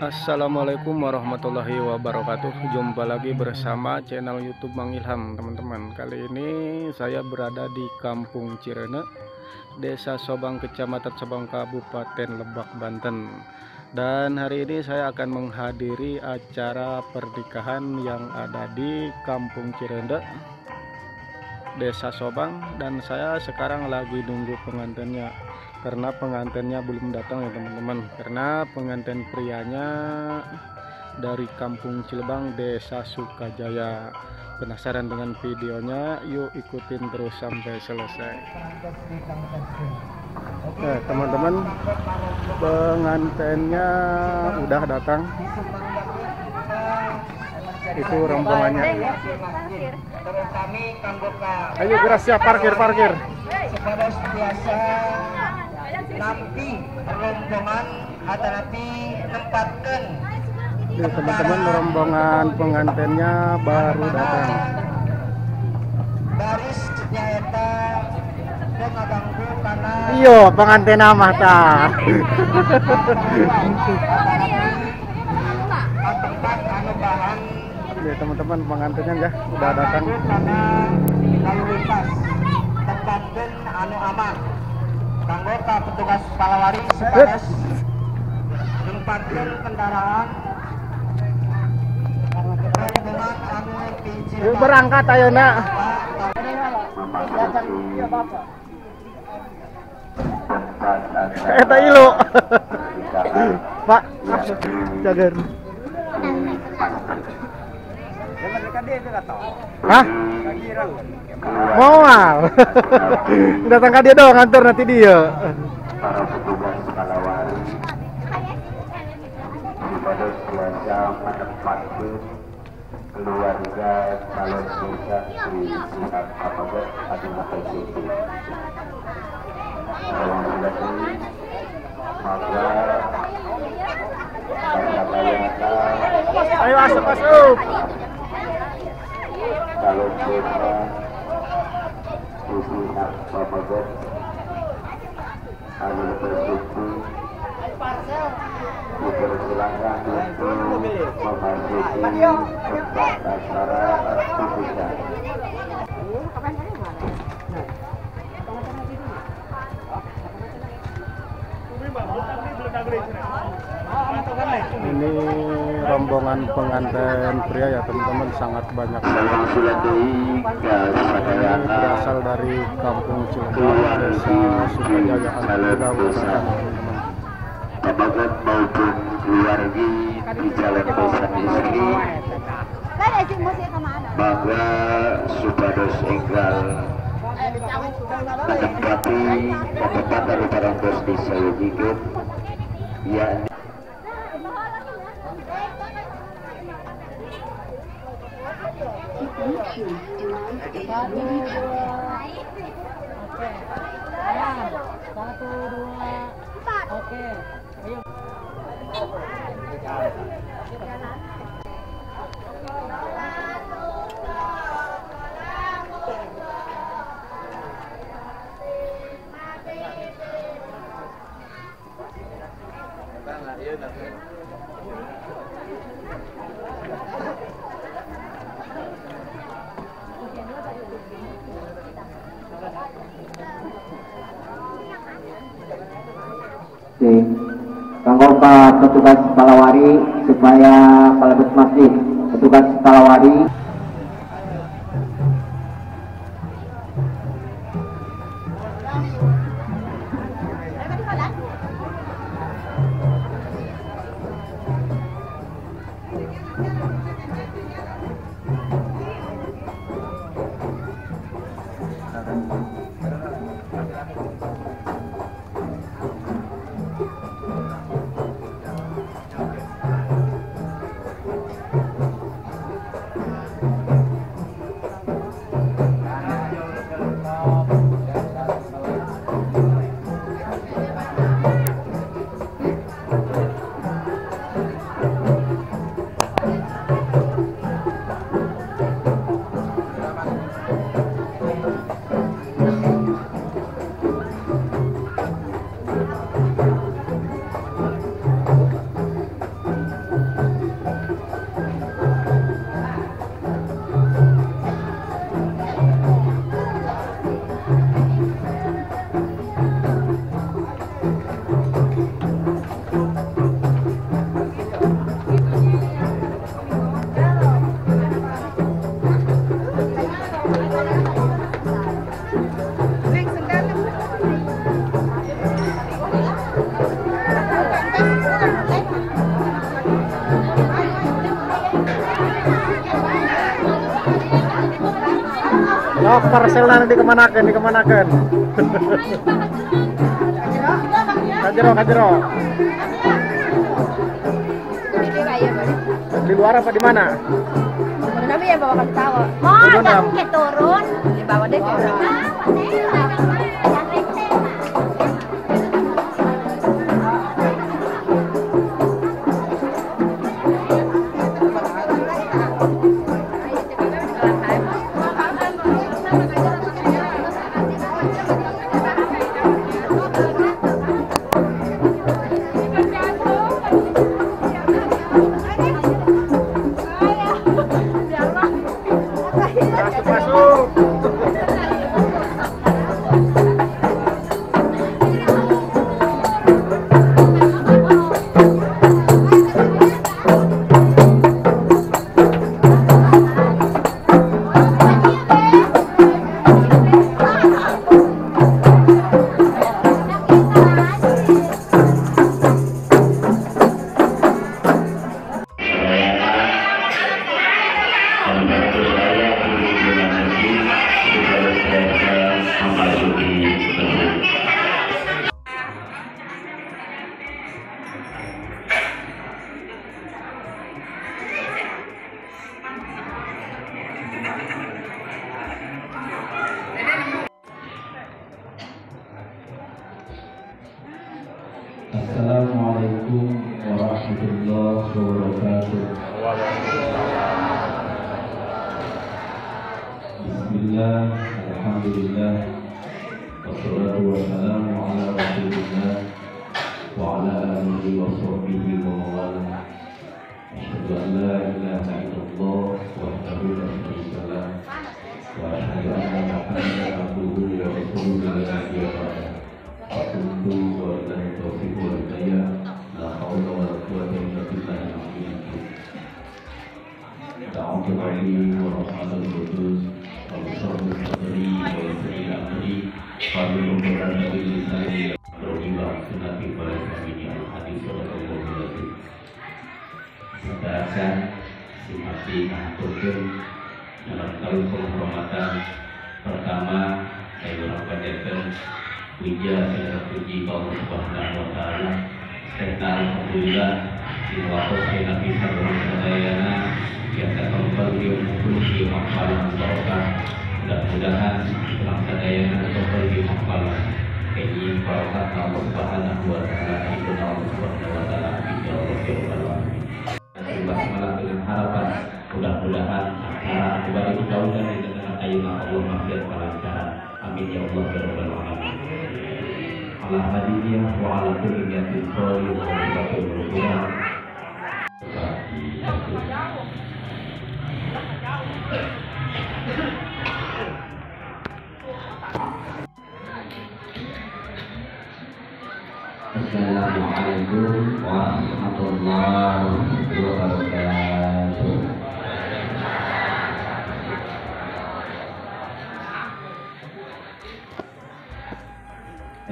Assalamualaikum warahmatullahi wabarakatuh. Jumpa lagi bersama channel YouTube Mang Ilham, teman-teman. Kali ini saya berada di Kampung Cirene, Desa Sobang, Kecamatan Sobang, Kabupaten Lebak, Banten. Dan hari ini saya akan menghadiri acara pernikahan yang ada di Kampung Cirende, Desa Sobang, dan saya sekarang lagi nunggu pengantinnya. Karena pengantinnya belum datang ya teman-teman, karena pengantin prianya dari Kampung Cilebang, Desa Sukajaya. Penasaran dengan videonya? Yuk ikutin terus sampai selesai. Nah teman-teman, pengantinnya udah datang. Itu rombongannya. Ayo gerak, siap, parkir. Nanti rombongan ada nanti tempatkan. Teman-teman, rombongan pengantinnya baru datang. Baris nyaeta dan ngaganggu karena Iyo pengantin mah ta. tempat anu bahan. Ya teman-teman, pengantinnya ya udah datang. Karena lalu lintas tempatkan anu aman. Anggota petugas palawari sepadas tempatkan kendaraan rombongan anu Yuk berangkat ayo nak. Eta ilo. Pak, jagar. Hah? Mau datang ke dia doang, ngantor nanti dia. Para petugas palawari pada siasa menempatkan keluarga calon desa di pihak Kabupaten adalah PCP. Kalau sudah ini, maka Ayo masuk. calon desa di pihak Kabupaten adalah PCP dipersilakan untuk memasuki tempat acara aktivitas. Ini rombongan pengantin pria ya teman-teman, sangat banyak banget. Ini berasal dari Kampung Cilebang, Desa Sukajaya, teman-teman. Bapak maupun keluarga di jalan desa ini bahwa supados enggal menempati tempat dari barang bos di saya hidup ya. Satu, dua, empat. Oke. Ayo. Kanggo petugas palawari supaya palebet masjid petugas palawari Oh, parcelnya dikemanakan? Kajero. Di luar apa di mana? Tapi ya bawa ke tawa. Ada mungkin turun. Dibawa deh ke masuk. Assalamualaikum warahmatullahi wabarakatuh. Bismillah, alhamdulillah, wassalatu wassalamu ala rasulillah wa ala alihi wa sahbihi wa mawala. Asyhadu an la ilaha illallah wahdahu la syarika lah wa asyhadu anna Muhammadan abduhu wa rasuluhu la nabiyya ba'dahu. Akuntu wa billahi taufiq wal hidayah, la haula wa la quwwata illa billahil aliyyil azim. Ta'awudu billahi wa rahmatul qudus wa bisarrul qadri wa yasiril amri wa bil umrati bil lisani wa sunnati wa al-amini al-hadis wa al-qawli. Sedangkan simati ngaturkeun dalam kali penghormatan pertama saya berangkatkan puja dan puji Allah Subhanahu wa taala. Serta alhamdulillah di waktu Nabi sallallahu alaihi wasallam yang terkembang di umur makfalah barokah. Mudah-mudahan dalam sadayana terkembang di makfalah ini barokah Allah Subhanahu wa taala, itu Allah Subhanahu wa taala insya Allah ya rabbal alamin. Basmalah dengan harapan mudah-mudahan acara kembali kita udah dengan ayat Allah maghfir kelancaran. Amin ya Allah ya rabbal alamin. Ala hadiyah wa ala kulli niyatin shalih wa barakatuh berkurang. Assalamualaikum warahmatullahi wabarakatuh.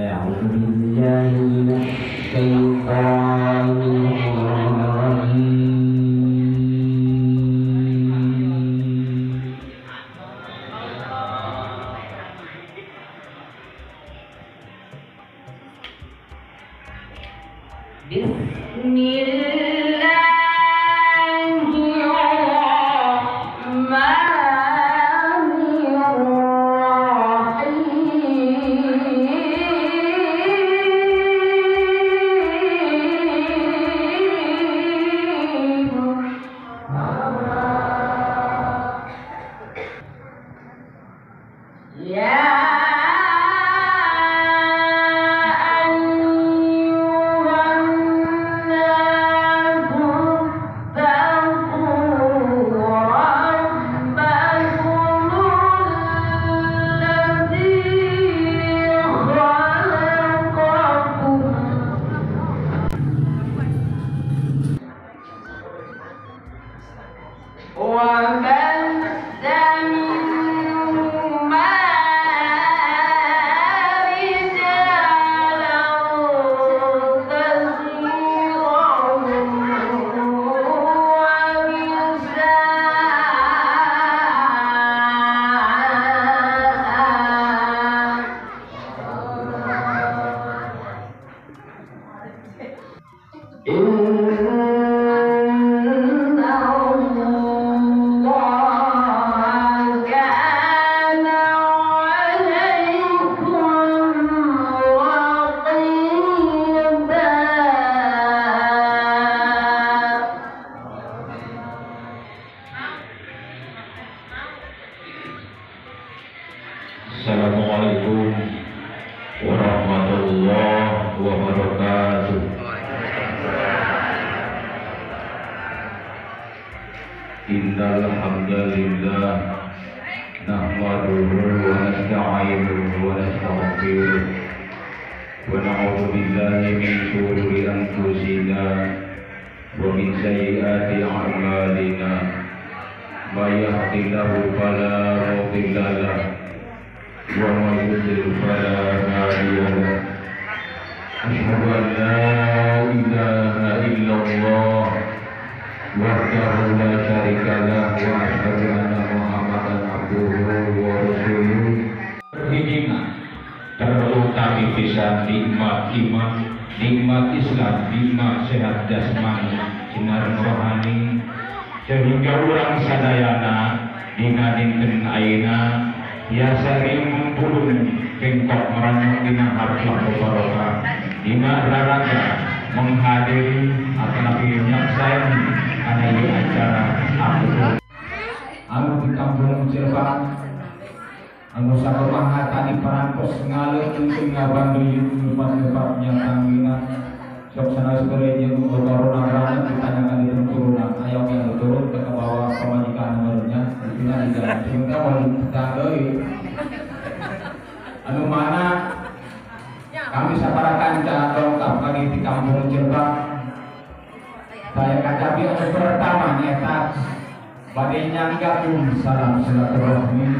أعوذ بالله من الشيطان الرجيم. Assalamualaikum warahmatullahi wabarakatuh. Innal hamdalillah nahmaduhu wa nasta'inuhu wa nastaghfiruh wa na'udzu billahi min shururi anfusina wa min sayyiati a'malina. May yahdihillahu fala mudilla lahu wa may yudlil fala hadiya lahu. Asyhadu an la ilaha illallah wahdahu la syarika lahu wa asyhadu anna Muhammadan abduhu wa rasuluh. Hingga terutami bisa nikmat iman, nikmat Islam, nikmat sehat jasmani, sinar rohani, sehingga orang sadayana dinadingkeun ayeuna biasa ngumpulun bengkok meranyok dina harta barokah dina raraga menghadiri atau menyaksikan kana ieu acara anu di kampung Cirebon anu sakumaha tadi parantos ngaleuh teu ngabanduyun tempat-tempatnya tanggina sok sanes gereja corona banget ditanyakan di turuna ayo yang turun ke bawah pemajikan barunya dina di jalan sehingga kita deui anu mana kami sabarakan cara dongkap lagi di kampung Cirebon. Saya kacapi anu pertama nyata bade nyanggakeun salam silaturahmi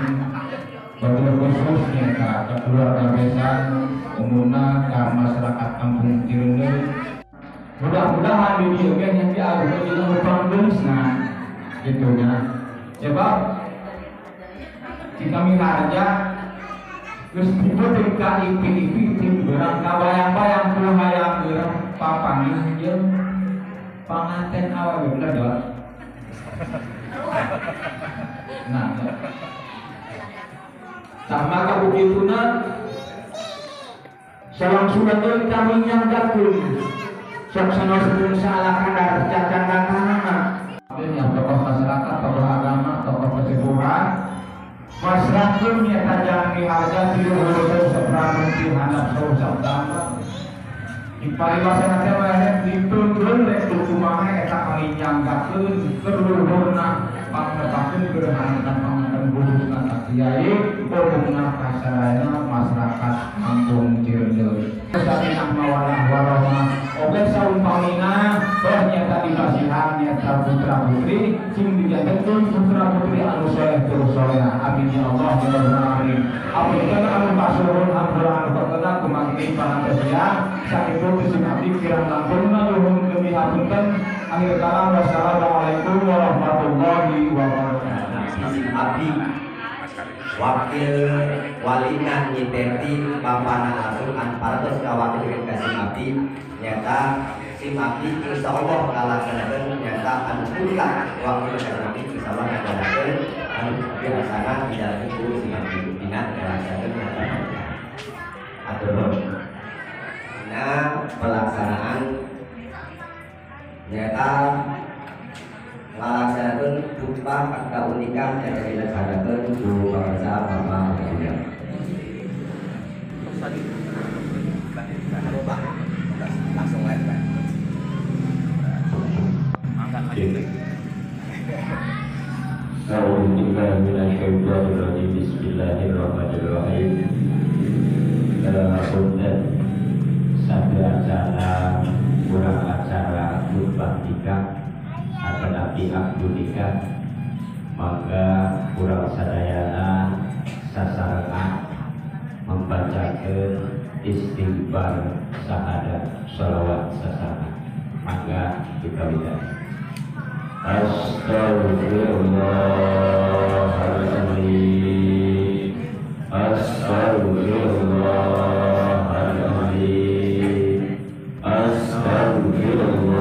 bagi khusus nyata ke keluarga besan umumna ke masyarakat kampung Cirebon. Mudah-mudahan di dieu ge yang diaruh di lubang geusna gitunya. Sebab jika miharja geus diputing ka ipin-ipin berang kabayang-bayang kudu hayang geurang papangih jeung panganten awewe bledot. Nah, sama kabukituna salangsungan deui kami nyanggakeun sok saneskeun salah kadar cacanganana yang tokoh masyarakat, tokoh agama, tokoh persepuhan masyarakat nyata jangan diharga diluhur sepramuti handap sausap dampak di pariwasana teh mah dituntun rek kumaha eta kami nyanggakeun keur luhurna pangnepakeun gerhana panganten khususna kiai umumna kasarayana masyarakat kampung Cirebon. Sakinah mawadah warahmah oge saumpamina bah nyata dibasihan nyata putra putri sing dijantenkeun putra putri anu soleh tur solehah amin ya Allah ya rabbal alamin. Apunten anu pasuhun hampura anu terkenal kumangki panantesia sakitu sing abdi kirang langkung nuhun kami hapunten. Akhir kalam wassalamualaikum warahmatullahi wabarakatuh. Abdi wakil walina nyipeti bapana asuh anpartos kawakil kasih abdi nyata sim abdi insyaallah kalaksanakeun nyata anu puncak wakil kasih abdi insyaallah kalaksanakeun anu biasana dijalani ku sim abdi dina kalaksanakeun nyata atur nah pelaksanaan nyata melaksanakan tumpah keunikan yang dilaksanakan ku bangsa Bapak Presiden. Langsung live Pak. Bismillahirrahmanirrahim. Punten sabda acara kurang acara khutbah nikah atau nabi abdu nikah maka kurang sadayana sasarangan membacakan istighfar syahadat sholawat sasarangan maka kita lihat Astagfirullahaladzim Astagfirullahaladzim Astagfirullah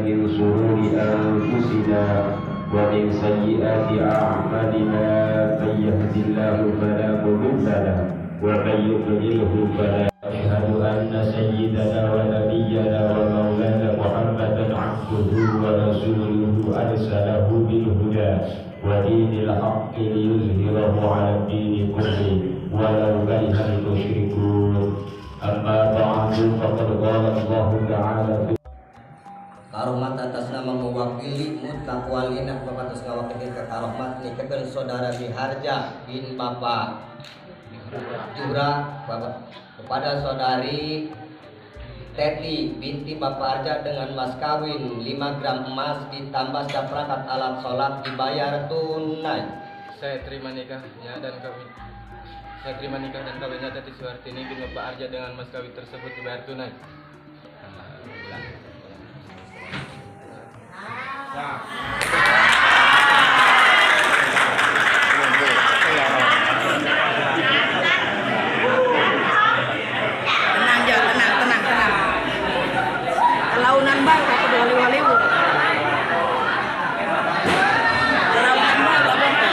من شرور أنفسنا ومن سيئات أعمالنا من يهد الله فلا مضل له ومن يضلله فلا أشهد أن سيدنا ونبينا ومولانا محمدا عبده ورسوله أرسله بالهدى ودين الحق ليظهره على الدين كله ولو كره المشركون أما بعد فقد قال الله تعالى في Karohmat atas nama mewakili mutlak walina Bapak atas ngawakili ke karohmat nikeun saudara Miharja bin Bapak Jura Bapak kepada saudari Teti binti Bapak Arja dengan mas kawin 5 gram emas ditambah seperangkat alat sholat dibayar tunai. Saya terima nikahnya dan kawinnya Teti Suhartini bin Bapak Arja dengan mas kawin tersebut dibayar tunai. Tenang. Launan bang, aku wali-waliwu. Launan bang, abang.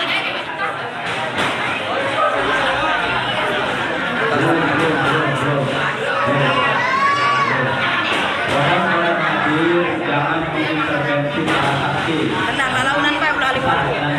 jangan mengintervensi transaksi. Tenang, launan bang, wali-waliwu.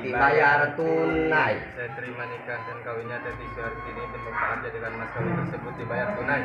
Dibayar tunai. Saya terima nikah dan kawinnya Teti Suhartini bin Bapak Arja dengan mas kawin tersebut dibayar tunai.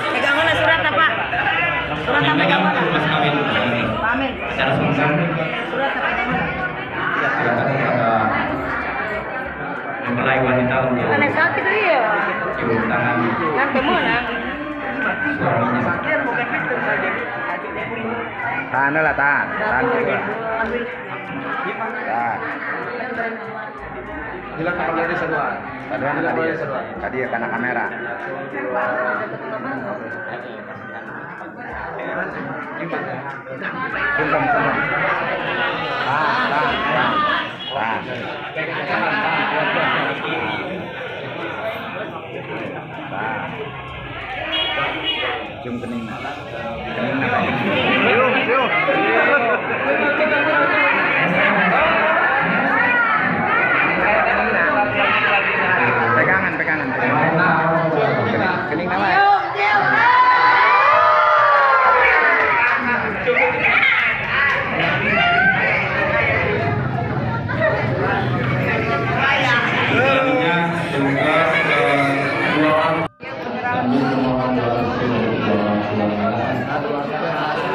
Pegang mana surat apa? Surat apa pegang mana? Pamer. Secara sungguh Surat apa pegang mana? mempelai wanita untuk Aneh sakit dia. cium tangan Kan kemana? suaminya. Sakit bukan victim saja. Tahan lah, tahan gitu lah. Tahan. Bilang kapal dari seduan. Tadi ya karena kamera. Tahan. Cium kening. Pegangan. Kening nama.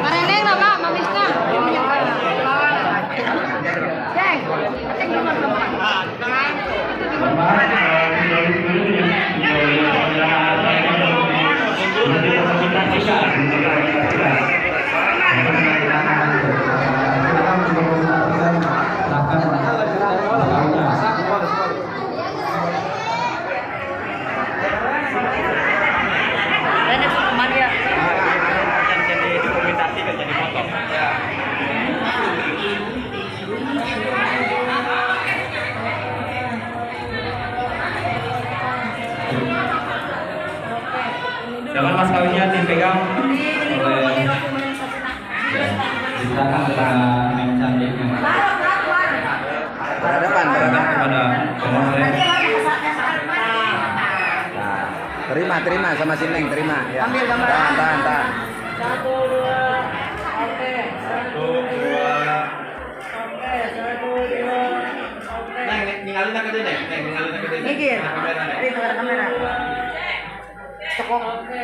Mareneng lah Pak, mamisnya. Ceng, Dapat mas kawinnya dipegang oleh silakan kepada Neng Cantik Berhadapan kepada pemohon. terima sama si Neng, terima ya. Ambil gambaran. Tahan. 1, 2, oke. 1, 2, oke. 1, 2, oke. Neng, ninggalin aku deh, Neng. Ninggalin aku deh. Mikir. Ini kamera. Stop. Oke.